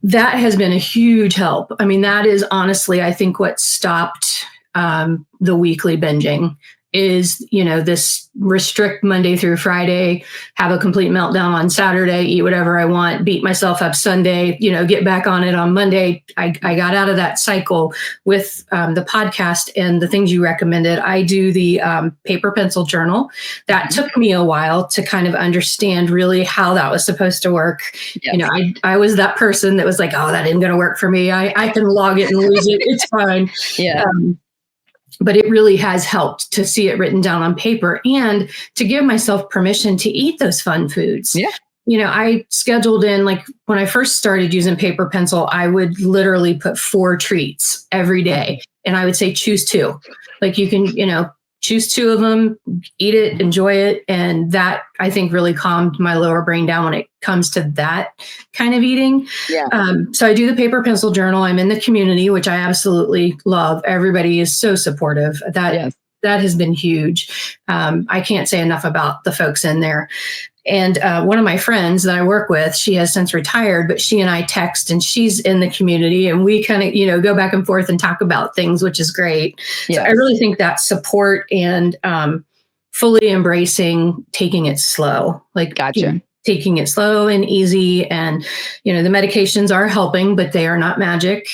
That has been a huge help. I mean, that is honestly, I think, what stopped the weekly binging is, this restrict Monday through Friday, have a complete meltdown on Saturday, eat whatever I want, beat myself up Sunday, get back on it on Monday. I got out of that cycle with the podcast and the things you recommended. I do the paper pencil journal. That took me a while to kind of understand really how that was supposed to work. Yes. I was that person that was like, oh, that isn't going to work for me. I can log it and lose it. It's fine. Yeah. But it really has helped to see it written down on paper and to give myself permission to eat those fun foods. Yeah. I scheduled in, like when I first started using paper pencil, I would literally put 4 treats every day. And I would say, choose 2. Like you can, choose 2 of them, eat it, enjoy it. And that, I think, really calmed my lower brain down when it comes to that kind of eating. Yeah. So I do the paper pencil journal. I'm in the community, which I absolutely love. Everybody is so supportive. That has been huge. I can't say enough about the folks in there. And one of my friends that I work with, she has since retired, but she and I text, and she's in the community, and we kind of, go back and forth and talk about things, which is great. Yes. So I really think that support and fully embracing taking it slow, like gotcha. Taking it slow and easy. And, the medications are helping, but they are not magic.